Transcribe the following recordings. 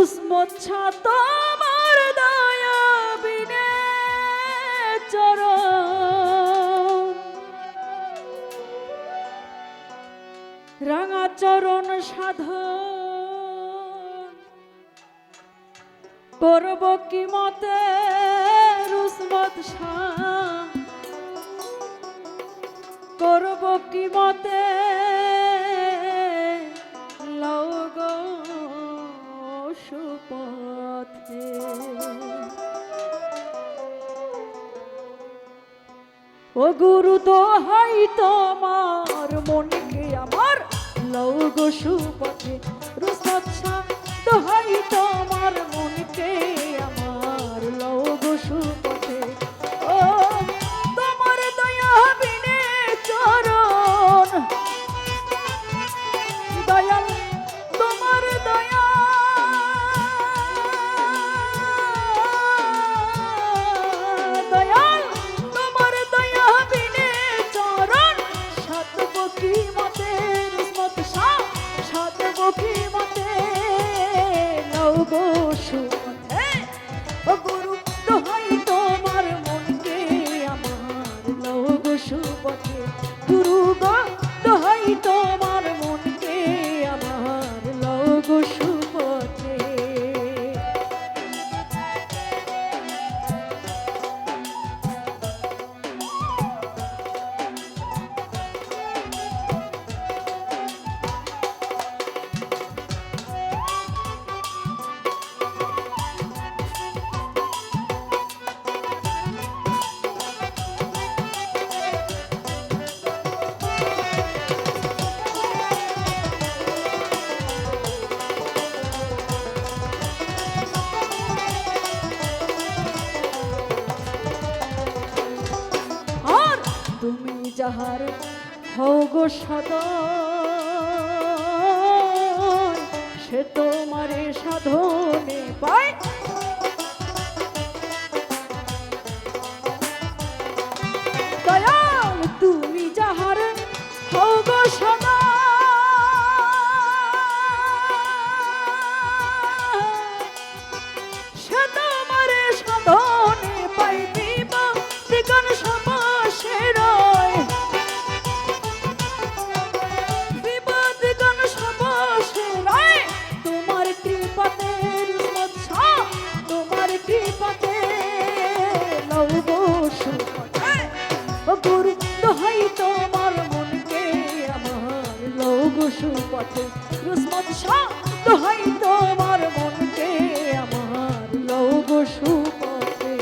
রুসমচ্ছা তোমার দয়া বিনে চরণ রাঙা চরণ সাধন করব কি মতে রুসমত করব কি মতে লগ সুপথে ও গুরু দোহাই তোমার মনকে আমার লগ সুপথে রুসমচ্ছা দোহাই তোমার মনকে আমার লগ সুপথে ও তোমার দয়া বিনে চরণ দয়াল তোমার দয়া দয়াল তোমার দয়া বিনে চরণ সাতবকি মতে রুসমত সাতবকি মতে লগো সুপথে ও গুরু দোহাই তোমার মনকে আমার লগো সুপথে গুরু গো দোহাই তোমার মনকে আমার লগো সুপথে তুমি যাহার হও গো সাধন সে তোমারে সাধনে পায় দয়াল তুমি যাহার হও গো সাধন সে তোমারে সাধনে পাই দিবা দিগন সমাসে রয় বিবাদগণ সমাসে রয় তোমার কৃপাতে রুসমচ্ছা তোমার কৃপাতে লগ সুপথে ও গুরু দোহাই তোমার মনকে আমার লগ সুপথে রুসমচ্ছা দোহাই তোমার মনকে আমার লগ সুপথে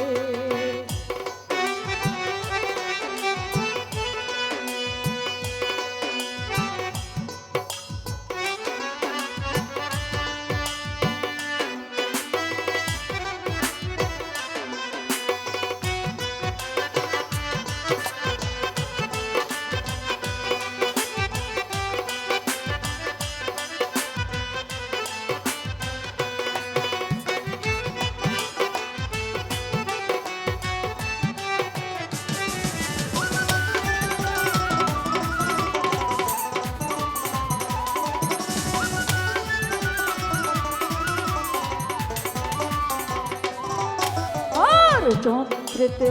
যন্ত্রেতে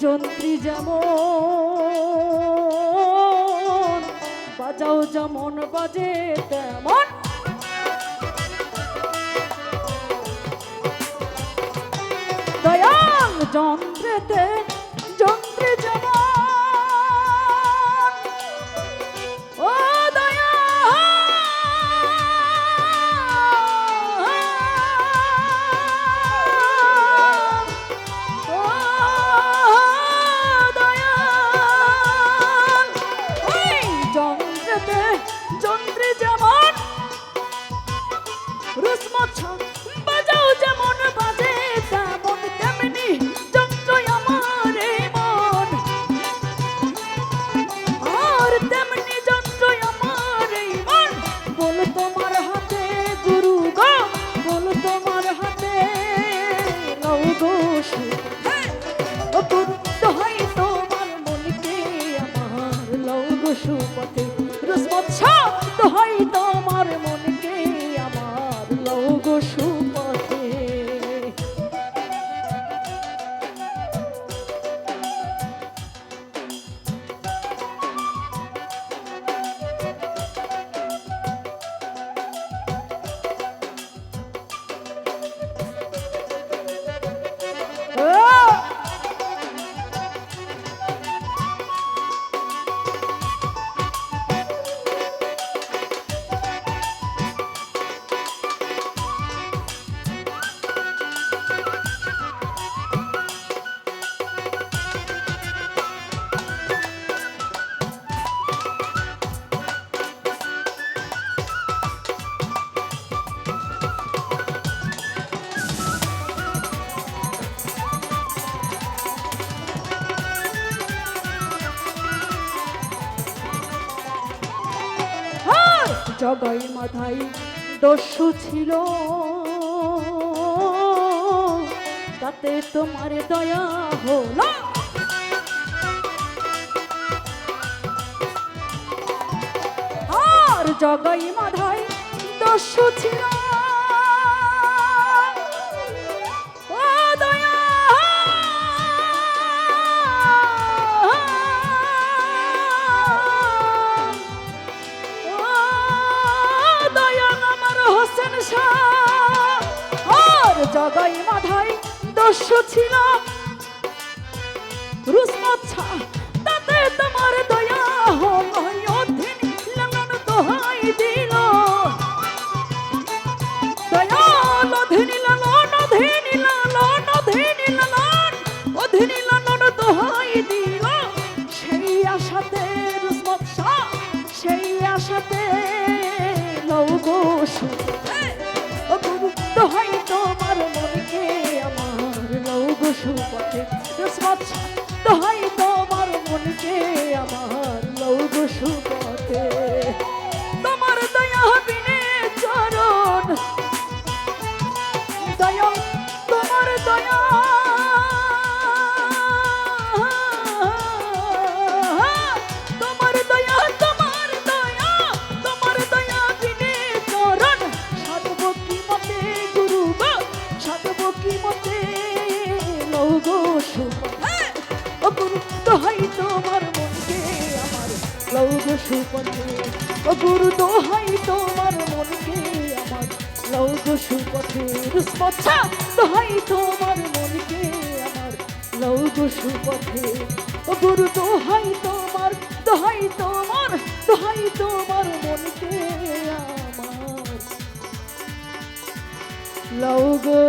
যন্ত্রী যেমন বাজাও যেমন বাজে তেমন দয়াল যন্ত্রেতে যন্ত্রী যেমন ও যন্ত্রে যেমন রুসমচ্ছা বাজাও যেমন বাজে তেমন তেমনি যন্ত্র আমার মন আর তেমনি যন্ত্র আমার মন বল তোমার হাতে গুরু গো বল তোমার হাতে লগো সুপথে ও গুরু দোহাই তোমার মনকে আমার লগো সুপথে রুসমচ্ছা দোহাই তোমার মনকে আমার লগ গো সুপথে। জগাই মাথায় দস্যু ছিল, তাতে তোমার দয়া হলো। আর জগাই মাথায় দস্যু ছিল, ও দয়া হোসেন শাহ। আর জগাই মাথায় দস্যু ছিল রুসমত শাহ, তাতে তোমার দয়া হলো। অধীন লালন দোহাই দিল, দয়াল অধীন লালন, অধীন লালন, অধীন লালন, অধীন লালন দোহাই দিল। সেই আশাতে রুসমত শাহ, সেই আশাতে লৌগো দোহাই তোমার মনকে আমার লৌগো সুপথে। রুসমত শাহ দোহাই তোমার মনকে আমার লৌগো সুপথে। তোমার দয়া বিনে চরণ দয়া, তোমার দয়া তোমার দয়া, তোমার দয়া, তোমার দয়া বিনে চরণ সাধব কি মতে গুরু গো, সাধব কি মতে লৌগো সুপথে। ও গুরু দোহাই তোমার মনকে আমার লৌগো সুপথে। ও গুরু দোহাই তোমার মনকে আমার লৌগো সুপথে। রুসমত শাহ দোহাই তোমার মনকে আমার লৌগো সুপথে। ও গুরু দোহাই তোমার, দোহাই তোমার, দোহাই তোমার মনকে আমার লৌগো